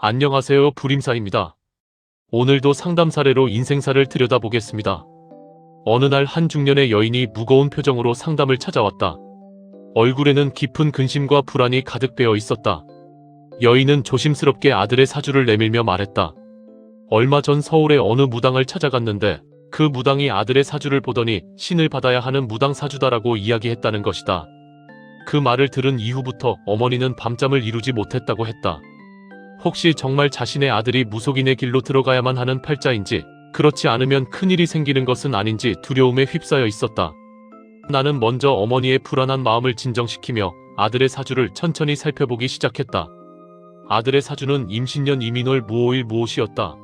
안녕하세요. 불임사입니다. 오늘도 상담 사례로 인생사를 들여다보겠습니다. 어느 날 한 중년의 여인이 무거운 표정으로 상담을 찾아왔다. 얼굴에는 깊은 근심과 불안이 가득 배어 있었다. 여인은 조심스럽게 아들의 사주를 내밀며 말했다. 얼마 전 서울의 어느 무당을 찾아갔는데 그 무당이 아들의 사주를 보더니 신을 받아야 하는 무당 사주다라고 이야기했다는 것이다. 그 말을 들은 이후부터 어머니는 밤잠을 이루지 못했다고 했다. 혹시 정말 자신의 아들이 무속인의 길로 들어가야만 하는 팔자인지, 그렇지 않으면 큰일이 생기는 것은 아닌지 두려움에 휩싸여 있었다. 나는 먼저 어머니의 불안한 마음을 진정시키며 아들의 사주를 천천히 살펴보기 시작했다. 아들의 사주는 임신년 이민월 무오일 무오시였다.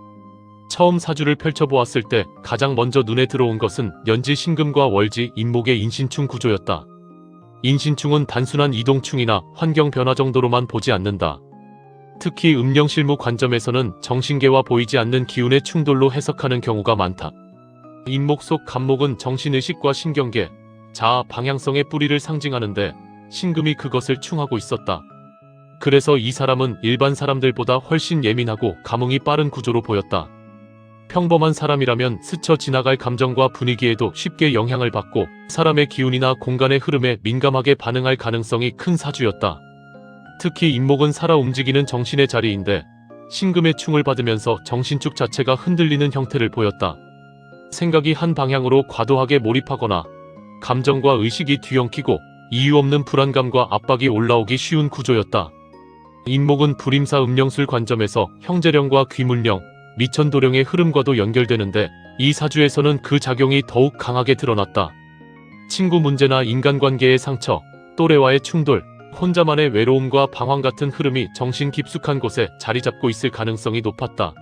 처음 사주를 펼쳐보았을 때 가장 먼저 눈에 들어온 것은 연지 신금과 월지 임목의 인신충 구조였다. 인신충은 단순한 이동충이나 환경 변화 정도로만 보지 않는다. 특히 음령실무 관점에서는 정신계와 보이지 않는 기운의 충돌로 해석하는 경우가 많다. 임목 속 간목은 정신의식과 신경계, 자아, 방향성의 뿌리를 상징하는데 신금이 그것을 충하고 있었다. 그래서 이 사람은 일반 사람들보다 훨씬 예민하고 감흥이 빠른 구조로 보였다. 평범한 사람이라면 스쳐 지나갈 감정과 분위기에도 쉽게 영향을 받고 사람의 기운이나 공간의 흐름에 민감하게 반응할 가능성이 큰 사주였다. 특히 임목은 살아 움직이는 정신의 자리인데 신금의 충을 받으면서 정신축 자체가 흔들리는 형태를 보였다. 생각이 한 방향으로 과도하게 몰입하거나 감정과 의식이 뒤엉키고 이유 없는 불안감과 압박이 올라오기 쉬운 구조였다. 임목은 불임사 음령술 관점에서 형제령과 귀문령, 미천도령의 흐름과도 연결되는데 이 사주에서는 그 작용이 더욱 강하게 드러났다. 친구 문제나 인간관계의 상처, 또래와의 충돌, 혼자만의 외로움과 방황 같은 흐름이 정신 깊숙한 곳에 자리 잡고 있을 가능성이 높았다.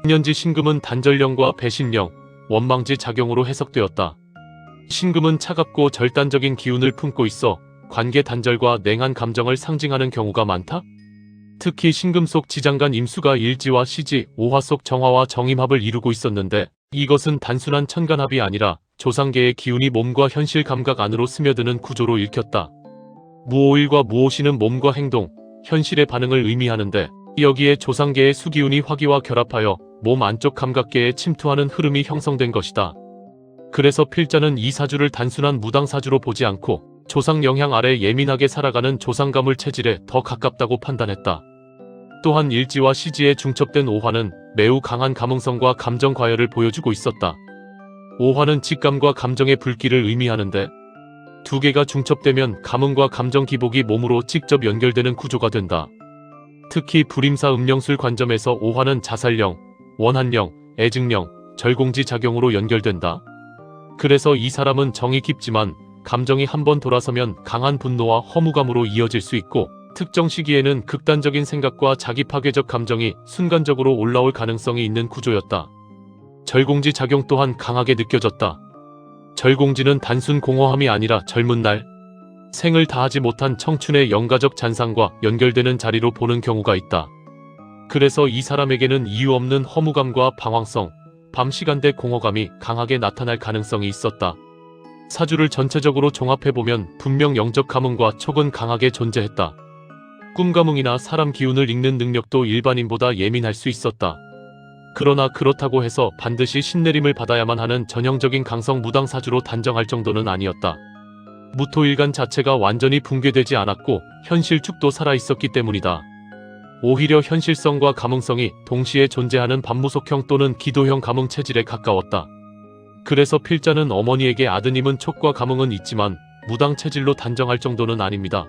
년지 신금은 단절령과 배신령, 원망지 작용으로 해석되었다. 신금은 차갑고 절단적인 기운을 품고 있어 관계 단절과 냉한 감정을 상징하는 경우가 많다. 특히 신금 속 지장간 임수가 일지와 시지, 오화 속 정화와 정임합을 이루고 있었는데 이것은 단순한 천간합이 아니라 조상계의 기운이 몸과 현실 감각 안으로 스며드는 구조로 읽혔다. 무오일과 무오시는 몸과 행동, 현실의 반응을 의미하는데 여기에 조상계의 수기운이 화기와 결합하여 몸 안쪽 감각계에 침투하는 흐름이 형성된 것이다. 그래서 필자는 이 사주를 단순한 무당사주로 보지 않고 조상 영향 아래 예민하게 살아가는 조상가물 체질에 더 가깝다고 판단했다. 또한 일지와 시지에 중첩된 오화는 매우 강한 감흥성과 감정 과열을 보여주고 있었다. 오화는 직감과 감정의 불길을 의미하는데 두 개가 중첩되면 감흥과 감정 기복이 몸으로 직접 연결되는 구조가 된다. 특히 불임사 음령술 관점에서 오화는 자살령, 원한령, 애증령, 절공지 작용으로 연결된다. 그래서 이 사람은 정이 깊지만 감정이 한번 돌아서면 강한 분노와 허무감으로 이어질 수 있고 특정 시기에는 극단적인 생각과 자기 파괴적 감정이 순간적으로 올라올 가능성이 있는 구조였다. 절공지 작용 또한 강하게 느껴졌다. 절공지는 단순 공허함이 아니라 젊은 날, 생을 다하지 못한 청춘의 영가적 잔상과 연결되는 자리로 보는 경우가 있다. 그래서 이 사람에게는 이유 없는 허무감과 방황성, 밤 시간대 공허감이 강하게 나타날 가능성이 있었다. 사주를 전체적으로 종합해보면 분명 영적 감흥과 촉은 강하게 존재했다. 꿈감흥이나 사람 기운을 읽는 능력도 일반인보다 예민할 수 있었다. 그러나 그렇다고 해서 반드시 신내림을 받아야만 하는 전형적인 강성 무당사주로 단정할 정도는 아니었다. 무토일간 자체가 완전히 붕괴되지 않았고 현실축도 살아있었기 때문이다. 오히려 현실성과 감흥성이 동시에 존재하는 반무속형 또는 기도형 감흥 체질에 가까웠다. 그래서 필자는 어머니에게 아드님은 촉과 감흥은 있지만 무당 체질로 단정할 정도는 아닙니다.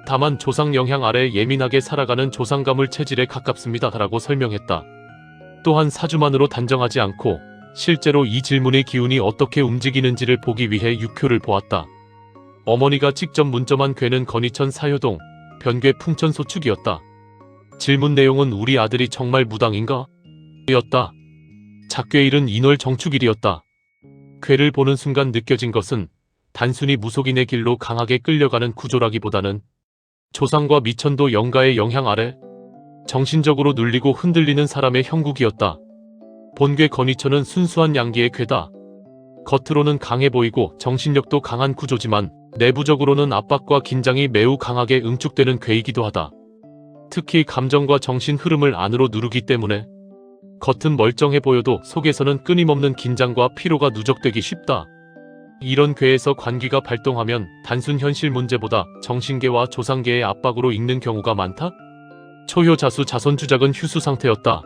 다만 조상 영향 아래 예민하게 살아가는 조상가물 체질에 가깝습니다 라고 설명했다. 또한 사주만으로 단정하지 않고 실제로 이 질문의 기운이 어떻게 움직이는지를 보기 위해 육효를 보았다. 어머니가 직접 문점한 궤는 건의천 사효동, 변궤 풍천 소축이었다. 질문 내용은 우리 아들이 정말 무당인가? 였다. 작괴일은 인월 정축일이었다. 궤를 보는 순간 느껴진 것은 단순히 무속인의 길로 강하게 끌려가는 구조라기보다는 조상과 미천도 영가의 영향 아래 정신적으로 눌리고 흔들리는 사람의 형국이었다. 본괴 건의천은 순수한 양기의 궤다. 겉으로는 강해 보이고 정신력도 강한 구조지만 내부적으로는 압박과 긴장이 매우 강하게 응축되는 궤이기도 하다. 특히 감정과 정신 흐름을 안으로 누르기 때문에 겉은 멀쩡해 보여도 속에서는 끊임없는 긴장과 피로가 누적되기 쉽다. 이런 궤에서 관기가 발동하면 단순 현실 문제보다 정신계와 조상계의 압박으로 읽는 경우가 많다. 초효자수 자손주작은 휴수 상태였다.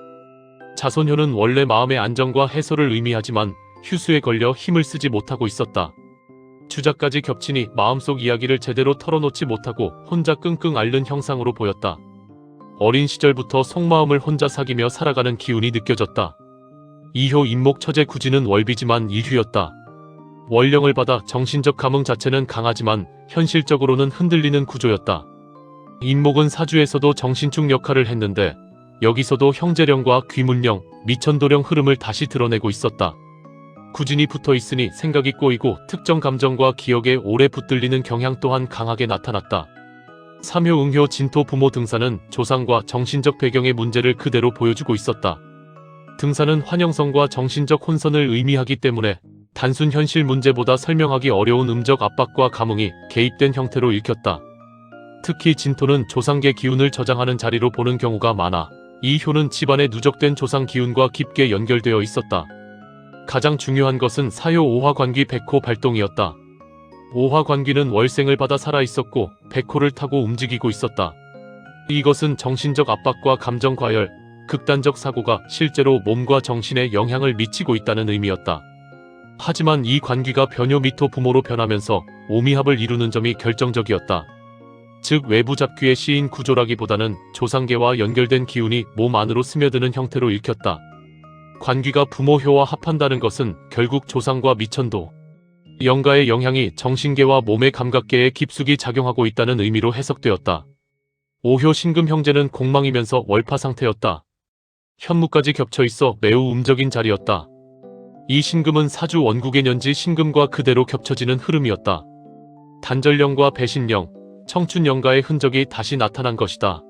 자손효는 원래 마음의 안정과 해소를 의미하지만 휴수에 걸려 힘을 쓰지 못하고 있었다. 주작까지 겹치니 마음속 이야기를 제대로 털어놓지 못하고 혼자 끙끙 앓는 형상으로 보였다. 어린 시절부터 속마음을 혼자 사귀며 살아가는 기운이 느껴졌다. 이효 인목 처제 구지는 월비지만 일휴였다. 월령을 받아 정신적 감흥 자체는 강하지만 현실적으로는 흔들리는 구조였다. 인목은 사주에서도 정신축 역할을 했는데 여기서도 형제령과 귀문령, 미천도령 흐름을 다시 드러내고 있었다. 구진이 붙어있으니 생각이 꼬이고 특정 감정과 기억에 오래 붙들리는 경향 또한 강하게 나타났다. 삼효, 응효, 진토, 부모 등사는 조상과 정신적 배경의 문제를 그대로 보여주고 있었다. 등사는 환영성과 정신적 혼선을 의미하기 때문에 단순 현실 문제보다 설명하기 어려운 음적 압박과 감흥이 개입된 형태로 읽혔다. 특히 진토는 조상계 기운을 저장하는 자리로 보는 경우가 많아 이 효는 집안에 누적된 조상 기운과 깊게 연결되어 있었다. 가장 중요한 것은 사효 오화관귀 백호 발동이었다. 오화관귀는 월생을 받아 살아있었고 백호를 타고 움직이고 있었다. 이것은 정신적 압박과 감정 과열, 극단적 사고가 실제로 몸과 정신에 영향을 미치고 있다는 의미였다. 하지만 이 관귀가 변효 미토 부모로 변하면서 오미합을 이루는 점이 결정적이었다. 즉 외부 잡귀의 시인 구조라기보다는 조상계와 연결된 기운이 몸 안으로 스며드는 형태로 읽혔다. 관귀가 부모효와 합한다는 것은 결국 조상과 미천도, 영가의 영향이 정신계와 몸의 감각계에 깊숙이 작용하고 있다는 의미로 해석되었다. 오효 신금 형제는 공망이면서 월파 상태였다. 현무까지 겹쳐 있어 매우 음적인 자리였다. 이 신금은 사주 원국의 년지 신금과 그대로 겹쳐지는 흐름이었다. 단절령과 배신령, 청춘영가의 흔적이 다시 나타난 것이다.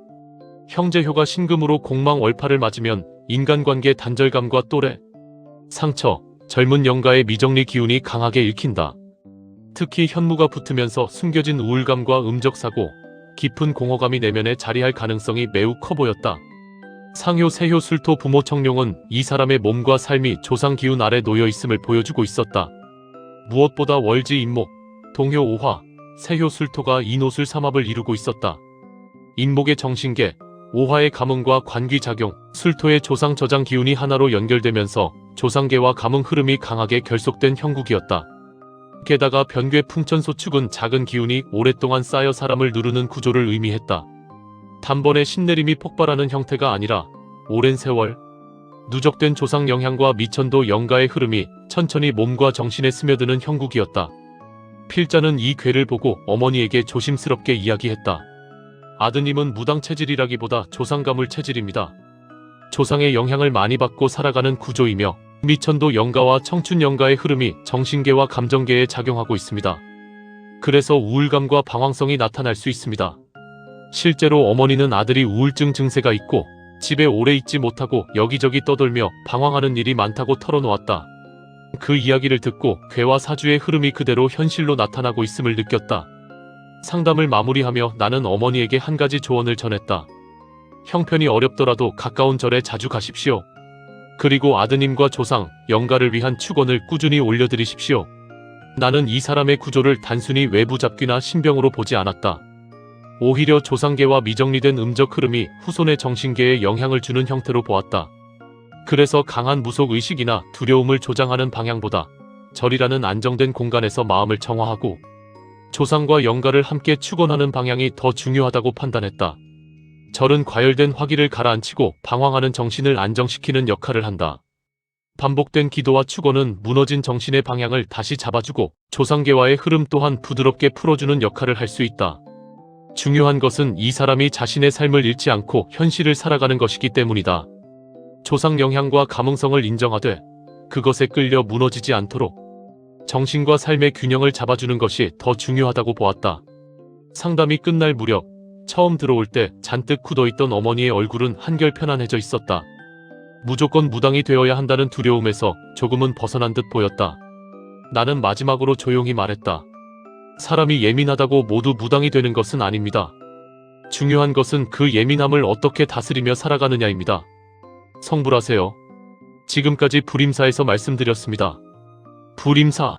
형제효가 신금으로 공망 월파를 맞으면 인간관계 단절감과 또래, 상처, 젊은 영가의 미정리 기운이 강하게 읽힌다. 특히 현무가 붙으면서 숨겨진 우울감과 음적사고, 깊은 공허감이 내면에 자리할 가능성이 매우 커 보였다. 상효, 세효, 술토, 부모, 청룡은 이 사람의 몸과 삶이 조상 기운 아래 놓여 있음을 보여주고 있었다. 무엇보다 월지 인목, 동효, 오화, 세효, 술토가 이노술 삼합을 이루고 있었다. 인목의 정신계, 오화의 가문과 관귀작용, 술토의 조상 저장 기운이 하나로 연결되면서 조상계와 가문 흐름이 강하게 결속된 형국이었다. 게다가 변괴 풍천소축은 작은 기운이 오랫동안 쌓여 사람을 누르는 구조를 의미했다. 단번에 신내림이 폭발하는 형태가 아니라 오랜 세월, 누적된 조상 영향과 미천도 영가의 흐름이 천천히 몸과 정신에 스며드는 형국이었다. 필자는 이 괴를 보고 어머니에게 조심스럽게 이야기했다. 아드님은 무당 체질이라기보다 조상가물 체질입니다. 조상의 영향을 많이 받고 살아가는 구조이며 미천도 영가와 청춘 영가의 흐름이 정신계와 감정계에 작용하고 있습니다. 그래서 우울감과 방황성이 나타날 수 있습니다. 실제로 어머니는 아들이 우울증 증세가 있고 집에 오래 있지 못하고 여기저기 떠돌며 방황하는 일이 많다고 털어놓았다. 그 이야기를 듣고 괴와 사주의 흐름이 그대로 현실로 나타나고 있음을 느꼈다. 상담을 마무리하며 나는 어머니에게 한 가지 조언을 전했다. 형편이 어렵더라도 가까운 절에 자주 가십시오. 그리고 아드님과 조상, 영가를 위한 축원을 꾸준히 올려드리십시오. 나는 이 사람의 구조를 단순히 외부 잡귀나 신병으로 보지 않았다. 오히려 조상계와 미정리된 음적 흐름이 후손의 정신계에 영향을 주는 형태로 보았다. 그래서 강한 무속의식이나 두려움을 조장하는 방향보다 절이라는 안정된 공간에서 마음을 정화하고 조상과 영가를 함께 축원하는 방향이 더 중요하다고 판단했다. 절은 과열된 화기를 가라앉히고 방황하는 정신을 안정시키는 역할을 한다. 반복된 기도와 축원은 무너진 정신의 방향을 다시 잡아주고 조상계와의 흐름 또한 부드럽게 풀어주는 역할을 할 수 있다. 중요한 것은 이 사람이 자신의 삶을 잃지 않고 현실을 살아가는 것이기 때문이다. 조상 영향과 감흥성을 인정하되 그것에 끌려 무너지지 않도록 정신과 삶의 균형을 잡아주는 것이 더 중요하다고 보았다. 상담이 끝날 무렵 처음 들어올 때 잔뜩 굳어있던 어머니의 얼굴은 한결 편안해져 있었다. 무조건 무당이 되어야 한다는 두려움에서 조금은 벗어난 듯 보였다. 나는 마지막으로 조용히 말했다. 사람이 예민하다고 모두 무당이 되는 것은 아닙니다. 중요한 것은 그 예민함을 어떻게 다스리며 살아가느냐입니다. 성불하세요. 지금까지 불임사에서 말씀드렸습니다. 불임사.